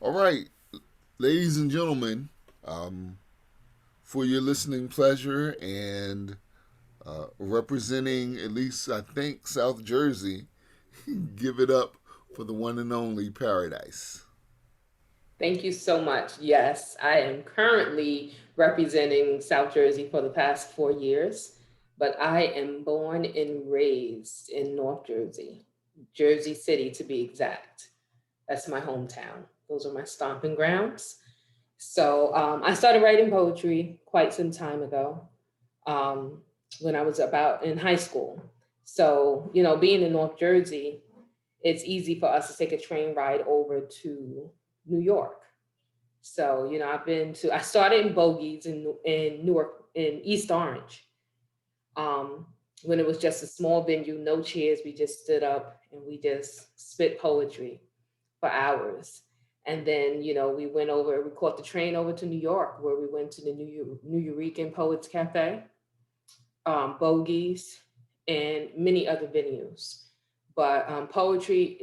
All right, ladies and gentlemen, for your listening pleasure and representing at least, I think, South Jersey, give it up for the one and only Paradise. Thank you so much. Yes, I am currently representing South Jersey for the past 4 years, but I am born and raised in North Jersey, Jersey City to be exact. That's my hometown. Those are my stomping grounds. So I started writing poetry quite some time ago um, when I was about in high school. So, being in North Jersey, it's easy for us to take a train ride over to New York. So, I started in Bogies in Newark, in East Orange. Um, when it was just a small venue, no chairs, we just stood up and we just spit poetry for hours. And then, we went over, we caught the train over to New York, where we went to the New Eurekan Poets Cafe, Bogies, and many other venues. But poetry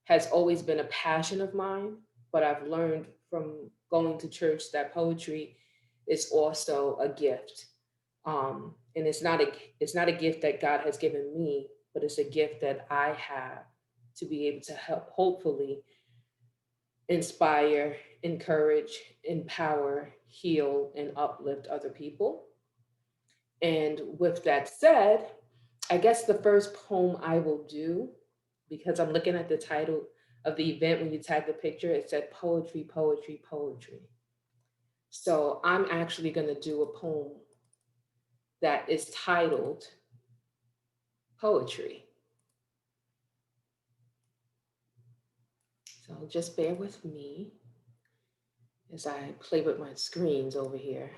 has always been a passion of mine, but I've learned from going to church that poetry is also a gift. And it's not a gift that God has given me, but it's a gift that I have to be able to help, hopefully, inspire, encourage, empower, heal, and uplift other people. And with that said, I guess the first poem I will do, because I'm looking at the title of the event when you tag the picture, it said poetry, poetry, poetry. So I'm actually going to do a poem that is titled Poetry. So just bear with me as I play with my screens over here.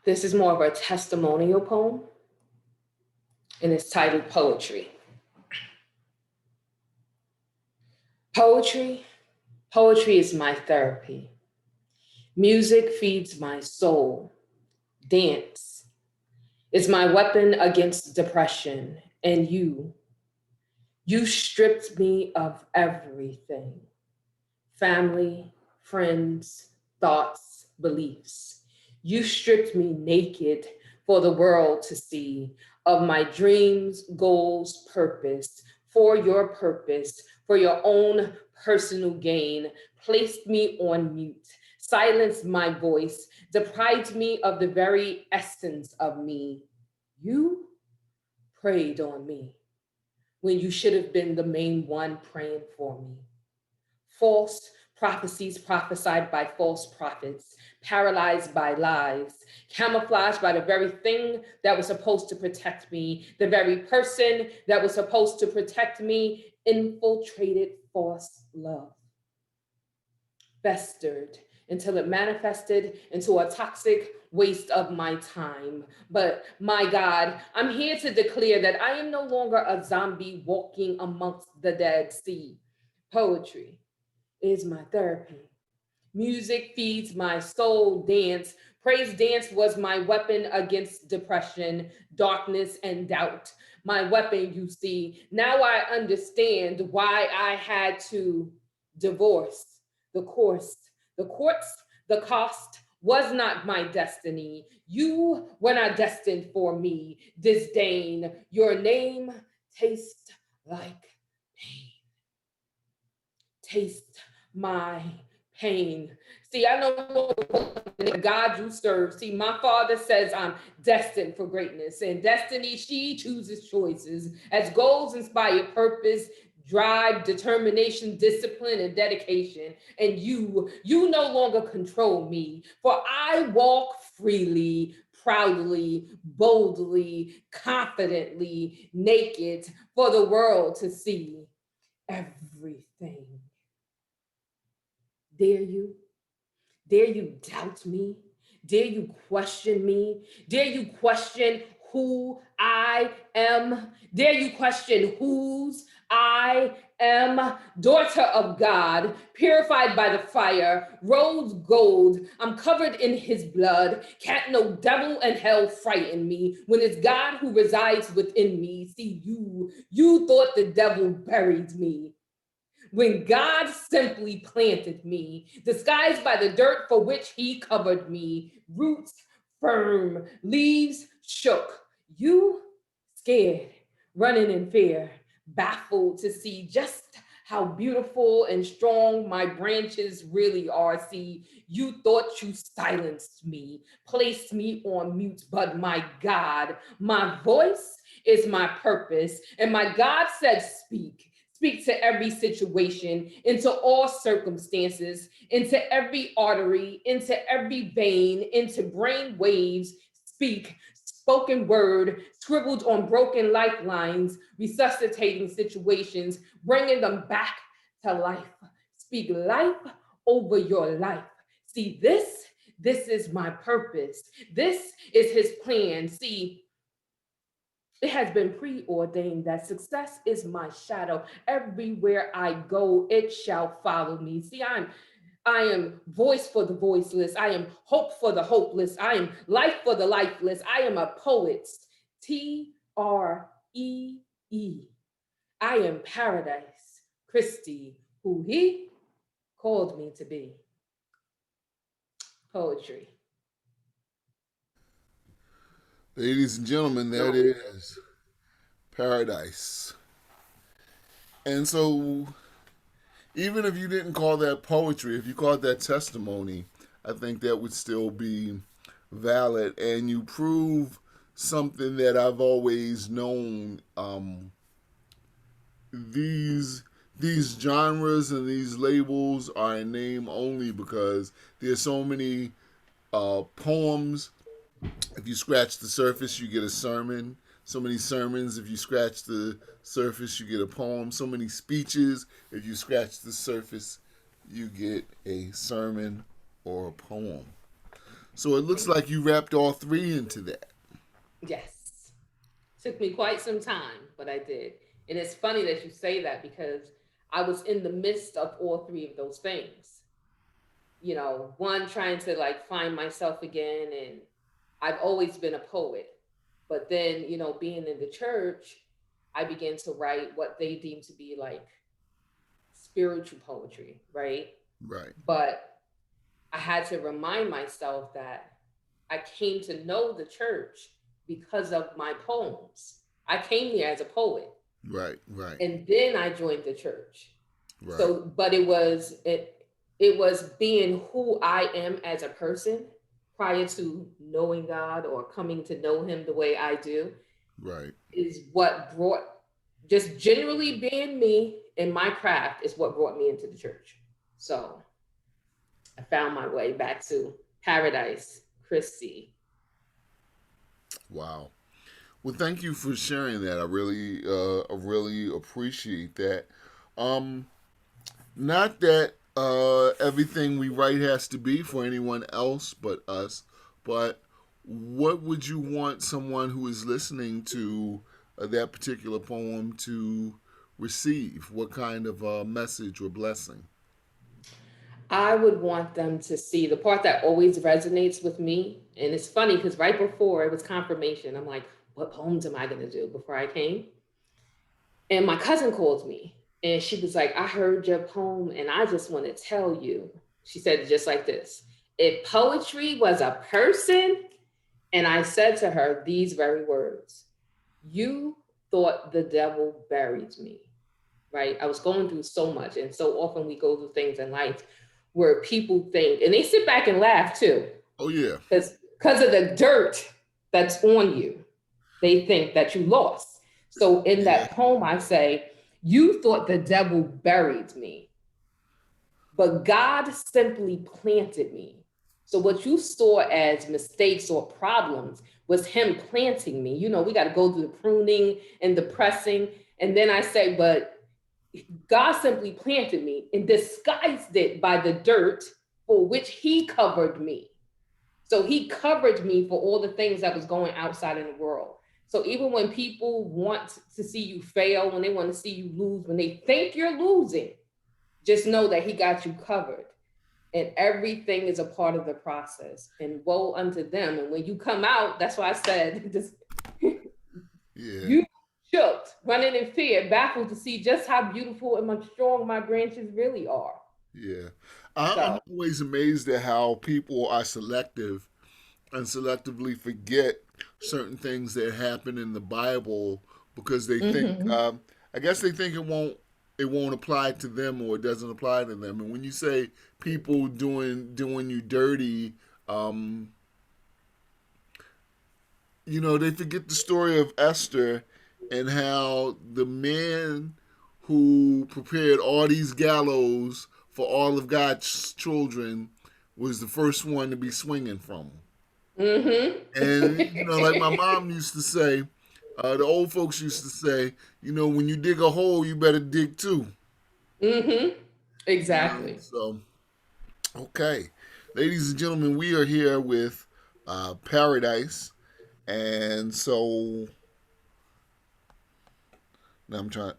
This is more of a testimonial poem, and it's titled Poetry. Poetry, poetry is my therapy. Music feeds my soul. Dance is my weapon against depression. And you stripped me of everything: family, friends, thoughts, beliefs. You stripped me naked for the world to see, of my dreams, goals, purpose, for your own personal gain, placed me on mute, silenced my voice, deprived me of the very essence of me. You preyed on me when you should have been the main one praying for me. False prophecies prophesied by false prophets, paralyzed by lies, camouflaged by the very thing that was supposed to protect me, the very person that was supposed to protect me, infiltrated false love, festered until it manifested into a toxic waste of my time. But my God, I'm here to declare that I am no longer a zombie walking amongst the dead sea. Poetry is my therapy. Music feeds my soul. Dance, praise dance was my weapon against depression, darkness, and doubt. My weapon, you see. Now I understand why I had to divorce. The course, the courts, the cost was not my destiny. You were not destined for me. Disdain, your name tastes like pain. Taste my pain. See, I know the God you serve. See, my father says I'm destined for greatness, and destiny, she chooses choices as goals inspire purpose, drive, determination, discipline, and dedication. And you no longer control me, for I walk freely, proudly, boldly, confidently, naked for the world to see everything. Dare you? Dare you doubt me? Dare you question me? Dare you question who I am? Dare you question whose I am daughter of God, purified by the fire, rose gold. I'm covered in his blood. Can't no devil and hell frighten me when it's God who resides within me. See, you thought the devil buried me when God simply planted me, disguised by the dirt for which he covered me, roots firm, leaves shook. You scared, running in fear, baffled to see just how beautiful and strong my branches really are. See, you thought you silenced me, placed me on mute, but my God, my voice is my purpose. And my God said, speak. Speak to every situation, into all circumstances, into every artery, into every vein, into brain waves. Speak, spoken word, scribbled on broken lifelines, resuscitating situations, bringing them back to life. Speak life over your life. See, this is my purpose. This is his plan. See, it has been preordained that success is my shadow. Everywhere I go, it shall follow me. See, I am voice for the voiceless. I am hope for the hopeless. I am life for the lifeless. I am a poet. Tree. I am Paradise Christie, who he called me to be. Poetry. Ladies and gentlemen, that is Paradise. And so, even if you didn't call that poetry, if you called that testimony, I think that would still be valid. And you prove something that I've always known. These genres and these labels are in name only because there's so many poems. If you scratch the surface, you get a sermon. So many sermons. If you scratch the surface, you get a poem. So many speeches. If you scratch the surface, you get a sermon or a poem. So it looks like you wrapped all three into that. Yes. Took me quite some time, but I did. And it's funny that you say that because I was in the midst of all three of those things. You know, one trying to like find myself again, and I've always been a poet. But then, you know, being in the church, I began to write what they deem to be like spiritual poetry, right? Right. But I had to remind myself that I came to know the church because of my poems. I came there as a poet, Right. Right. and then I joined the church. Right. So, but it was being who I am as a person prior to knowing God or coming to know him the way I do Right. is what brought, just generally being me in my craft is what brought me into the church. So I found my way back to Paradise Christie. Wow. Well, thank you for sharing that. I really appreciate that. Um, Not that everything we write has to be for anyone else but us, but what would you want someone who is listening to that particular poem to receive? What kind of message or blessing? I would want them to see the part that always resonates with me. And it's funny because right before it was confirmation, I'm like, what poems am I going to do before I came? And my cousin called me and she was like, I heard your poem and I just want to tell you. She said it just like this: if poetry was a person, and I said to her these very words, you thought the devil buried me, right? I was going through so much. And so often we go through things in life where people think, and they sit back and laugh too, Oh yeah, because of the dirt that's on you, they think that you lost. So in yeah, that poem, I say, you thought the devil buried me, but God simply planted me. So what you saw as mistakes or problems was him planting me. You know, we got to go through the pruning and the pressing. And then I say, but God simply planted me and disguised it by the dirt for which he covered me. So he covered me for all the things that was going outside in the world. So even when people want to see you fail, when they want to see you lose, when they think you're losing, just know that he got you covered. And everything is a part of the process. And woe unto them. And when you come out, that's why I said, just Yeah. you shook, running in fear, baffled to see just how beautiful and strong my branches really are. Yeah. I'm So, always amazed at how people are selective and selectively forget certain things that happen in the Bible because they think, mhm. I guess they think it won't apply to them or it doesn't apply to them. And when you say people doing you dirty, um, they forget the story of Esther and how the man who prepared all these gallows for all of God's children was the first one to be swinging from them. Mhm. And like my mom used to say, the old folks used to say, when you dig a hole, you better dig two. Mhm. Exactly. So okay, ladies and gentlemen, we are here with Paradise, and so now I'm trying.